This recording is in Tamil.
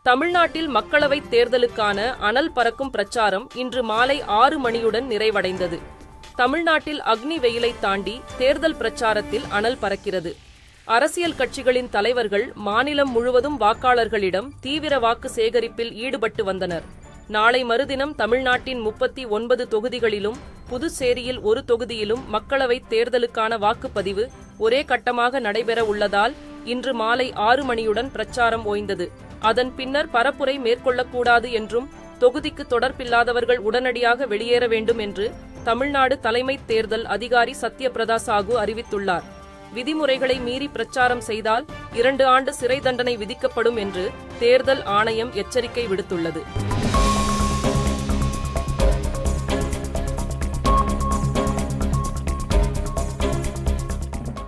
தமிழ்நாட்டில் மக்களவைத் தேர்தலுக்கான அனல் பறக்கும் பிரச்சாரம் இன்று மாலை 6 மணியுடன் நிறைவடைந்தது. தமிழ்நாட்டில் அக்னி வெயிலை தாண்டி தேர்தல் பிரச்சாரத்தில் அனல் பறக்கிறது. அரசியல் கட்சிகளின் தலைவர்கள் மாநிலம் முழுவதும் வாக்காளர்களிடம் தீவிர வாக்கு சேகரிப்பில் ஈடுபட்டு வந்தனர். நாளை மறுதினம் தமிழ்நாட்டின் 39 தொகுதிகளிலும் புதுச்சேரியில் 1 தொகுதியிலும் மக்களவைத் தேர்தலுக்கான வாக்குப்பதிவு ஒரே கட்டமாக நடைபெற உள்ளதால் இன்று மாலை 6 மணியுடன் பிரச்சாரம் ஓய்ந்தது. அதன் பின்னர் பரப்புரை மேற்கொள்ளக்கூடாது என்றும் தொகுதிக்கு தொடர்பில்லாதவர்கள் உடனடியாக வெளியேற வேண்டும் என்று தமிழ்நாடு தலைமை தேர்தல் அதிகாரி சத்யபிரதா சாகு அறிவித்துள்ளார். விதிமுறைகளை மீறி பிரச்சாரம் செய்தால் 2 ஆண்டு சிறை தண்டனை விதிக்கப்படும் என்று தேர்தல் ஆணையம் எச்சரிக்கை விடுத்துள்ளது.